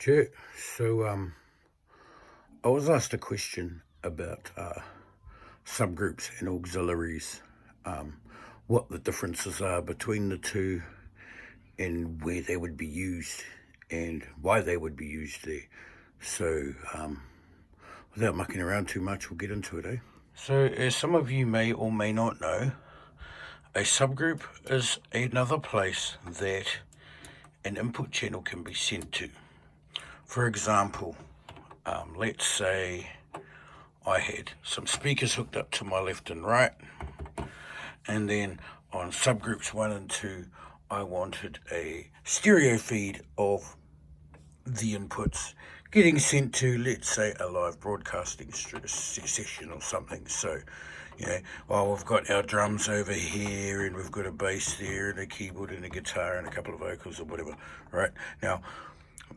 Sure. So, I was asked a question about subgroups and auxiliaries, what the differences are between the two, and where they would be used, and why they would be used there. So, without mucking around too much, we'll get into it, eh? So, as some of you may or may not know, a subgroup is another place that an input channel can be sent to. For example, let's say I had some speakers hooked up to my left and right, and then on subgroups 1 and 2 I wanted a stereo feed of the inputs getting sent to, let's say, a live broadcasting session or something. So, we've got our drums over here, and we've got a bass there, and a keyboard, and a guitar, and a couple of vocals or whatever, right? Now,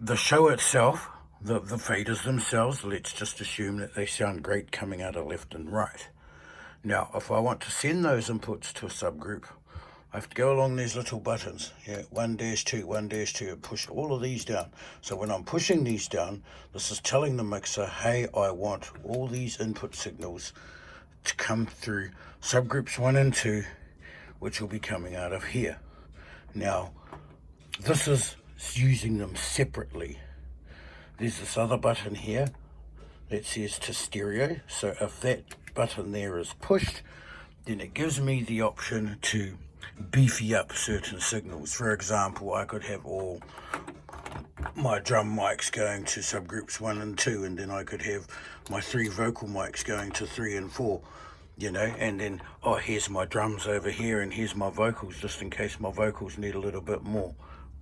the show itself, the faders themselves, let's just assume that they sound great coming out of left and right. Now, if I want to send those inputs to a subgroup, I have to go along these little buttons, 1-2, 1-2, and push all of these down. So when I'm pushing these down, this is telling the mixer, hey, I want all these input signals to come through subgroups 1 and 2, which will be coming out of here. Now, this is using them separately. There's this other button here that says to stereo. So if that button there is pushed, then it gives me the option to beefy up certain signals. For example, I could have all my drum mics going to subgroups 1 and 2, and then I could have my 3 vocal mics going to 3 and 4, and then, here's my drums over here, and here's my vocals, just in case my vocals need a little bit more.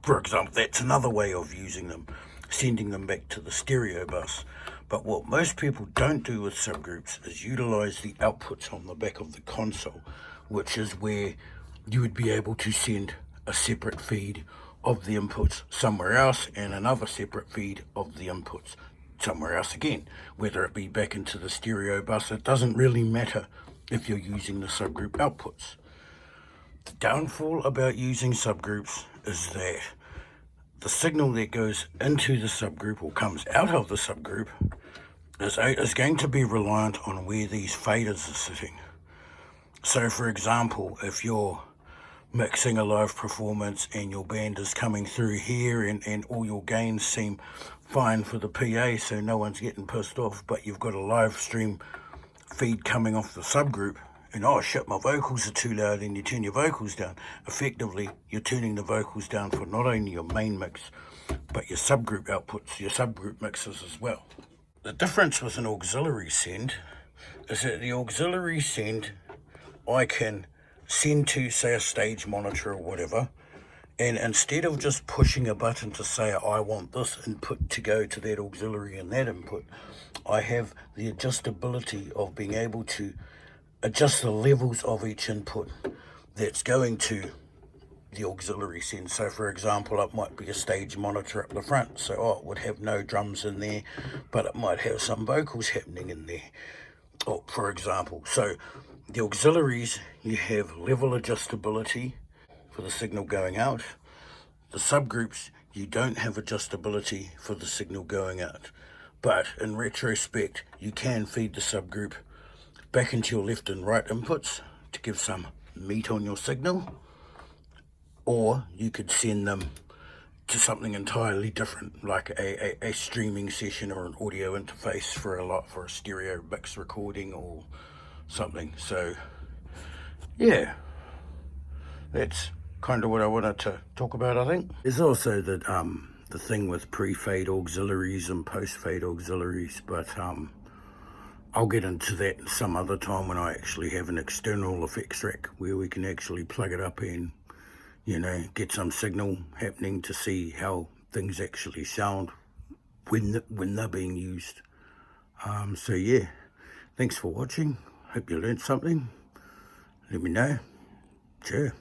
For example, that's another way of using them, sending them back to the stereo bus. But what most people don't do with subgroups is utilize the outputs on the back of the console, which is where you would be able to send a separate feed of the inputs somewhere else, and another separate feed of the inputs somewhere else again, whether it be back into the stereo bus. It doesn't really matter if you're using the subgroup outputs. The downfall about using subgroups is that the signal that goes into the subgroup or comes out of the subgroup is going to be reliant on where these faders are sitting. So, for example, if you're mixing a live performance and your band is coming through here, and all your gains seem fine for the PA, so no one's getting pissed off, but you've got a live stream feed coming off the subgroup, and shit, my vocals are too loud, and you turn your vocals down. Effectively, you're turning the vocals down for not only your main mix, but your subgroup outputs, your subgroup mixes as well. The difference with an auxiliary send is that the auxiliary send, I can send to, say, a stage monitor or whatever, and instead of just pushing a button to say I want this input to go to that auxiliary and that input, I have the adjustability of being able to adjust the levels of each input that's going to the auxiliary send. So for example, it might be a stage monitor up the front, so it would have no drums in there, but it might have some vocals happening in there, for example. So the auxiliaries, you have level adjustability for the signal going out. The subgroups, you don't have adjustability for the signal going out. But in retrospect, you can feed the subgroup back into your left and right inputs to give some meat on your signal, or you could send them to something entirely different, like a streaming session or an audio interface for a stereo mix recording or something. So yeah, that's kind of what I wanted to talk about, I think. There's also the thing with pre-fade auxiliaries and post-fade auxiliaries, but I'll get into that some other time when I actually have an external effects rack where we can actually plug it up and get some signal happening to see how things actually sound when they're being used. So yeah, thanks for watching. Hope you learned something. Let me know. Sure.